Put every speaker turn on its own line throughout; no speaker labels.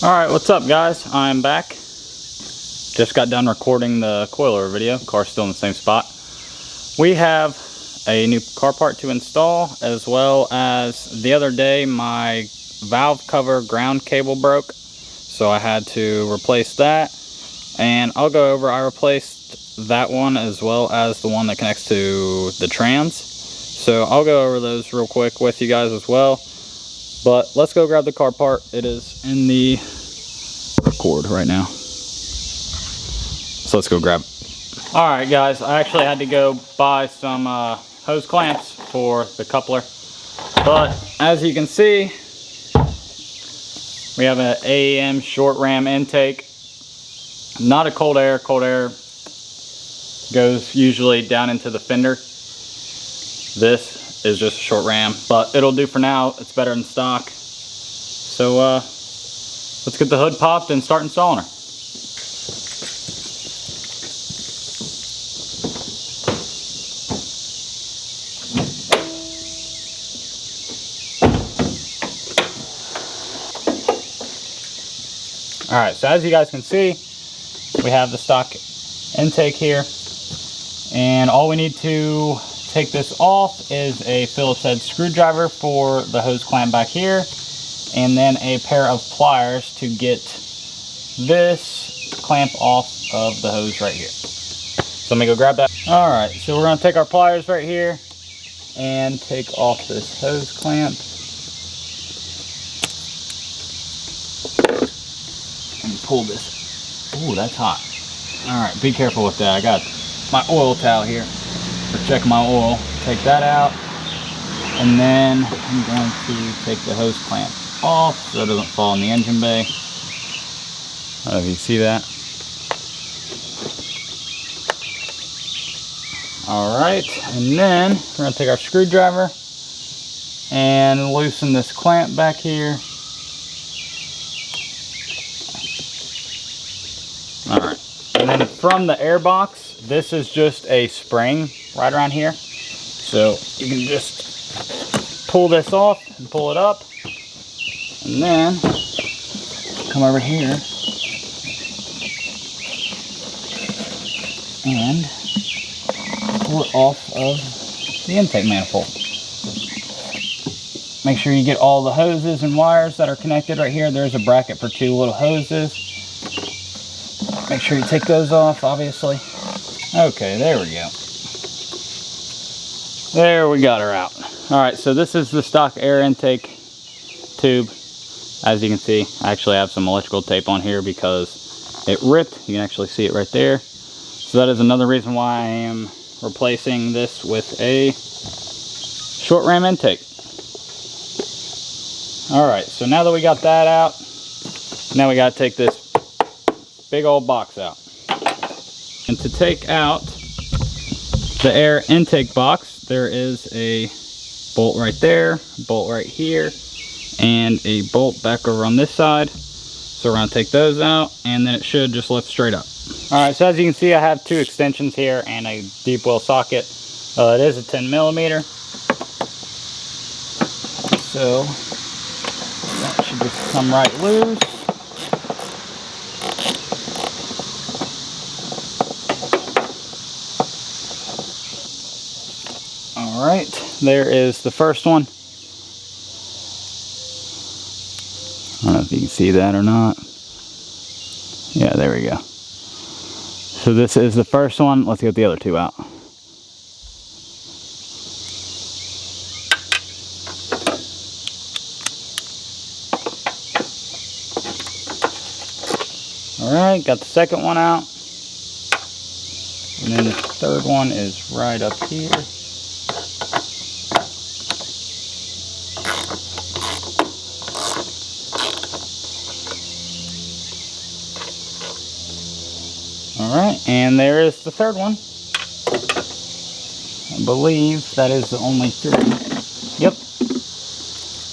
Alright, what's up guys? I'm back. Just got done recording the coilover video. Car's still in the same spot. We have a new car part to install, as well as the other day my valve cover ground cable broke, so I had to replace that. And I'll go over, I replaced that one as well as the one that connects to the trans. So I'll go over those real quick with you guys as well. But let's go grab the car part. It is in the record right now. So let's go grab it. Alright guys, I actually had to go buy some hose clamps for the coupler. But as you can see, we have an AEM short ram intake. Not a cold air. Cold air goes usually down into the fender. This is just a short ram, but it'll do for now. It's better than stock. So let's get the hood popped and start installing her. Alright, so as you guys can see, we have the stock intake here, and all we need to take this off is a Phillips head screwdriver for the hose clamp back here, and then a pair of pliers to get this clamp off of the hose right here. So let me go grab that. Alright, so we're going to take our pliers right here and take off this hose clamp. And pull this. Ooh, that's hot. Alright, be careful with that. I got my oil towel here. Check my oil, take that out, and then I'm going to take the hose clamp off so it doesn't fall in the engine bay. I don't know if you see that. Alright, and then we're going to take our screwdriver and loosen this clamp back here. Alright, and then from the air box, this is just a spring right around here, so you can just pull this off and pull it up, and then come over here and pull it off of the intake manifold. Make sure you get all the hoses and wires that are connected right here. There's a bracket for 2 little hoses. Make sure you take those off, obviously. Okay, there we go. There, we got her out. Alright, so this is the stock air intake tube. As you can see, I actually have some electrical tape on here because it ripped. You can actually see it right there. So that is another reason why I am replacing this with a short ram intake. Alright, so now that we got that out, now we got to take this big old box out. And to take out the air intake box, there is a bolt right there, bolt right here, and a bolt back over on this side. So we're going to take those out, and then it should just lift straight up. Alright, so as you can see, I have 2 extensions here and a deep well socket. It is a 10mm. So that should just come right loose. Alright, there is the first one. I don't know if you can see that or not. Yeah, there we go. So this is the first one. Let's get the other 2 out. Alright, got the second one out. And then the third one is right up here. Alright, and there is the third one. I believe that is the only 3. Yep.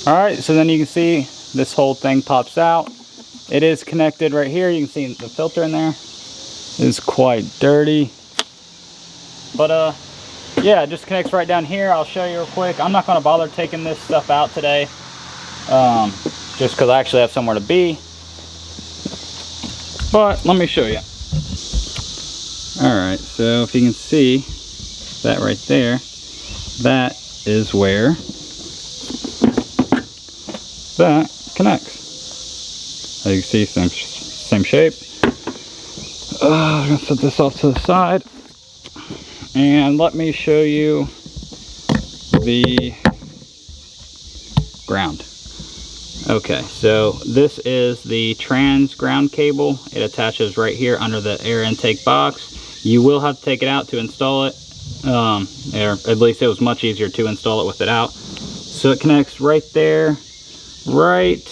Alright, so then you can see this whole thing pops out. It is connected right here. You can see the filter in there. It is quite dirty. But yeah, it just connects right down here. I'll show you real quick. I'm not going to bother taking this stuff out today, just because I actually have somewhere to be. But let me show you. Alright, so if you can see that right there, that is where that connects. As you can see, same shape. I'm going to set this off to the side. And let me show you the ground. Okay, so this is the trans ground cable. It attaches right here under the air intake box. You will have to take it out to install it. Or at least it was much easier to install it with it out. So it connects right there, right,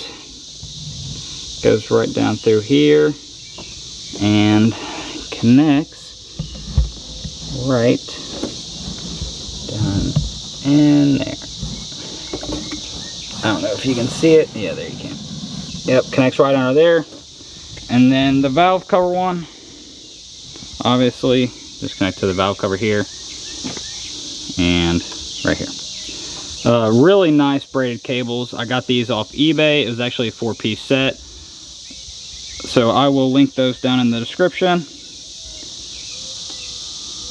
goes right down through here, and connects right down in there. I don't know if you can see it. Yeah, there you can. Yep, connects right under there. And then the valve cover one, obviously, just connect to the valve cover here and right here. Really nice braided cables. I got these off eBay. It was actually a 4-piece set. So I will link those down in the description.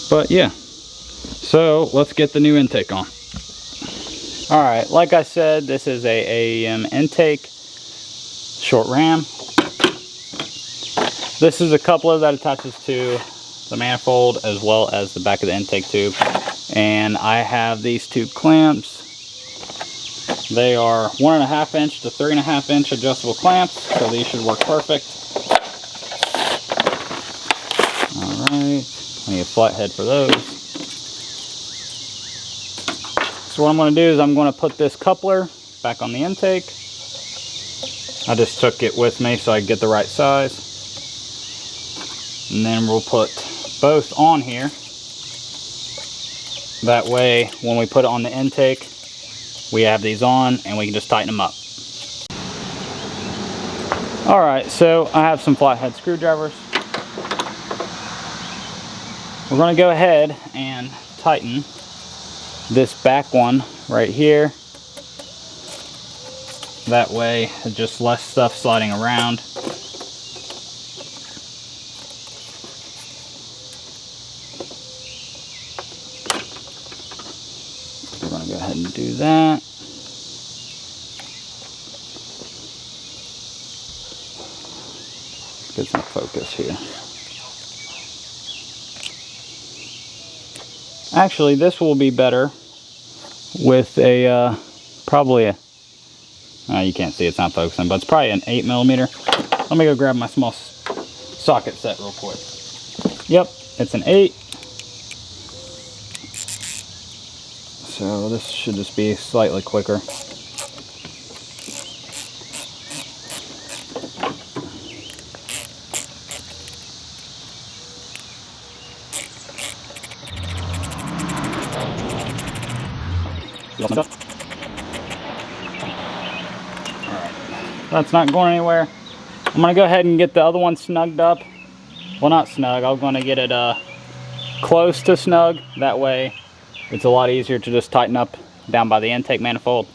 But yeah, so let's get the new intake on. Alright, like I said, this is a AEM intake, short ram. This is a coupler that attaches to the manifold as well as the back of the intake tube. And I have these two clamps. They are 1.5 inch to 3.5 inch adjustable clamps, so these should work perfect. Alright, I need a flat head for those. So what I'm going to do is I'm going to put this coupler back on the intake. I just took it with me so I get the right size. And then we'll put both on here. That way, when we put it on the intake, we have these on and we can just tighten them up. Alright, so I have some flathead screwdrivers. We're going to go ahead and tighten this back one right here. That way, it's just less stuff sliding around. We're going to go ahead and do that. Get some focus here. Actually, this will be better with a, probably a, you can't see it's not focusing, but it's probably an 8mm. Let me go grab my small socket set real quick. Yep, it's an 8. So this should just be slightly quicker. Alright, that's not going anywhere. I'm going to go ahead and get the other one snugged up. Well, not snug, I'm going to get it close to snug. That way it's a lot easier to just tighten up down by the intake manifold.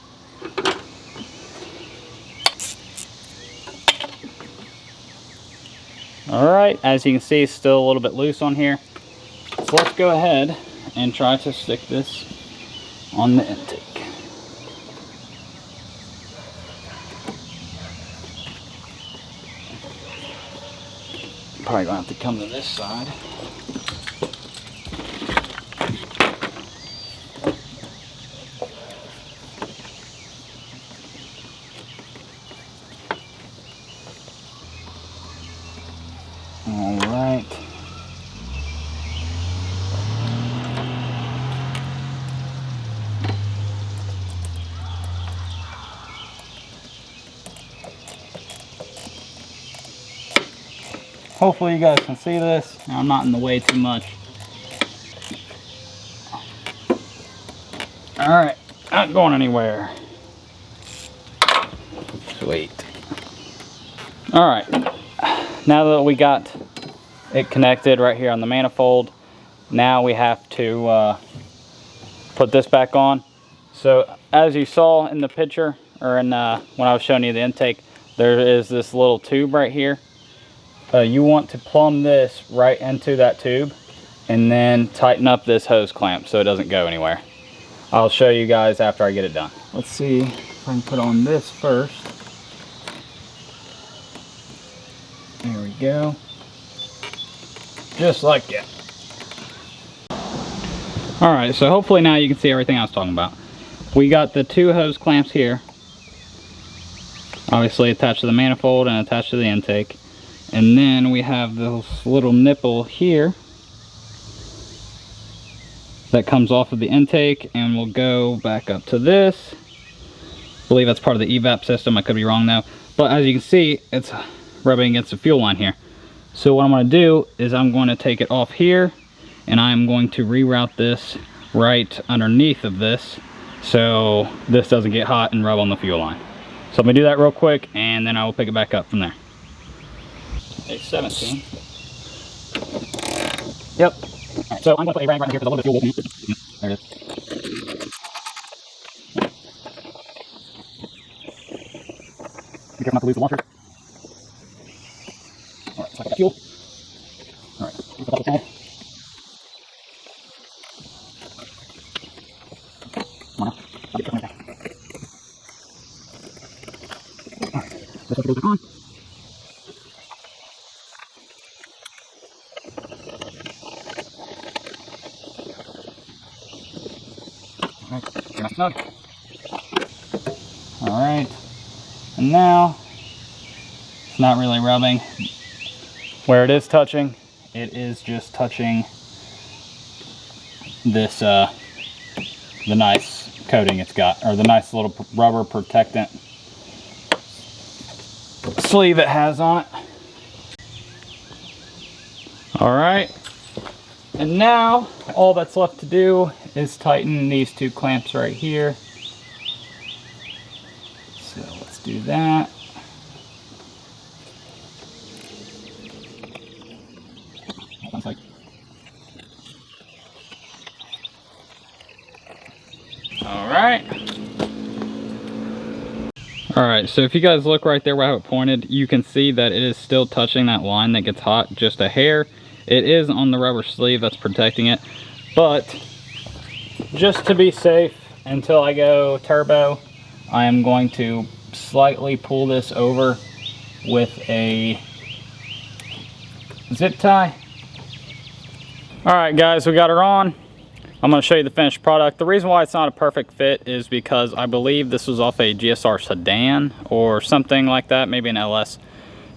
Alright, as you can see, it's still a little bit loose on here. So let's go ahead and try to stick this on the intake. Probably gonna have to come to this side. All right. Hopefully you guys can see this. I'm not in the way too much. Alright, not going anywhere. Sweet. Alright, now that we got it connected right here on the manifold, now we have to put this back on. So as you saw in the picture, or in when I was showing you the intake, there is this little tube right here. you want to plumb this right into that tube and then tighten up this hose clamp so it doesn't go anywhere. I'll show you guys after I get it done. Let's see if I can put on this first. There we go. Just like that. Alright, so hopefully now you can see everything I was talking about. We got the two hose clamps here, obviously attached to the manifold and attached to the intake. And then we have this little nipple here that comes off of the intake and will go back up to this. I believe that's part of the evap system. I could be wrong though. But as you can see, it's rubbing against the fuel line here. So what I'm going to do is I'm going to take it off here and I'm going to reroute this right underneath of this so this doesn't get hot and rub on the fuel line. So I'm going to do that real quick and then I will pick it back up from there. Okay, 17. Yep. Alright, so I'm going to put a rag right here because a little bit of fuel will be. There it is. Be careful not to lose the washer. Alright, so I got fuel. Alright, put that aside. Come on now. I'll get it back. Alright, this one goes back on. Alright, and now it's not really rubbing. Where it is touching, it is just touching this the nice coating it's got, or the nice little rubber protectant sleeve it has on it. Alright, and now all that's left to do is tighten these two clamps right here. So let's do that. Alright, so if you guys look right there where I have it pointed, you can see that it is still touching that line that gets hot just a hair. It is on the rubber sleeve that's protecting it, but just to be safe until I go turbo, I am going to slightly pull this over with a zip tie. Alright guys, we got her on. I'm going to show you the finished product. The reason why it's not a perfect fit is because I believe this was off a GSR sedan or something like that, maybe an LS.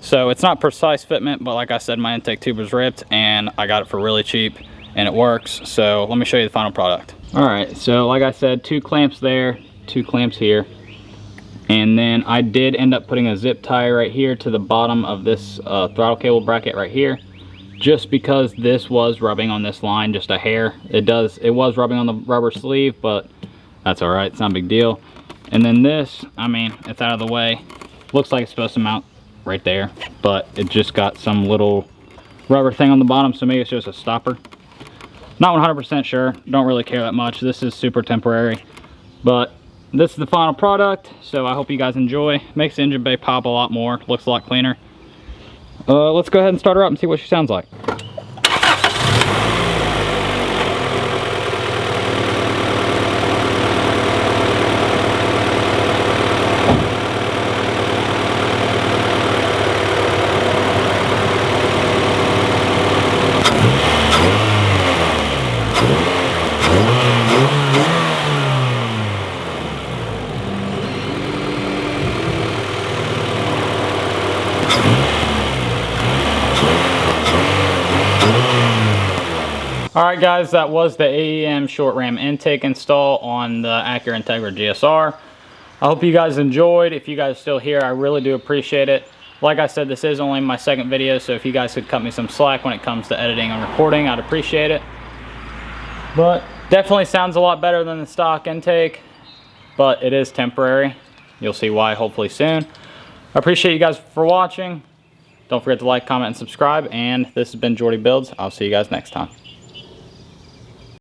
So it's not precise fitment, but like I said, my intake tube was ripped and I got it for really cheap and it works. So let me show you the final product. Alright, so like I said, two clamps there, two clamps here. And then I did end up putting a zip tie right here to the bottom of this throttle cable bracket right here. Just because this was rubbing on this line just a hair. It was rubbing on the rubber sleeve, but that's all right, it's not a big deal. And then this, I mean, it's out of the way. Looks like it's supposed to mount right there, but it just got some little rubber thing on the bottom, so maybe it's just a stopper. Not 100% sure, don't really care that much. This is super temporary, but this is the final product, so I hope you guys enjoy. Makes the engine bay pop a lot more, looks a lot cleaner. Let's go ahead and start her up and see what she sounds like. Alright guys, that was the AEM short ram intake install on the Acura Integra GSR. I hope you guys enjoyed. If you guys are still here, I really do appreciate it. Like I said, this is only my second video, so if you guys could cut me some slack when it comes to editing and recording, I'd appreciate it. But definitely sounds a lot better than the stock intake, but it is temporary. You'll see why hopefully soon. I appreciate you guys for watching. Don't forget to like, comment, and subscribe. And this has been Jordy Builds. I'll see you guys next time.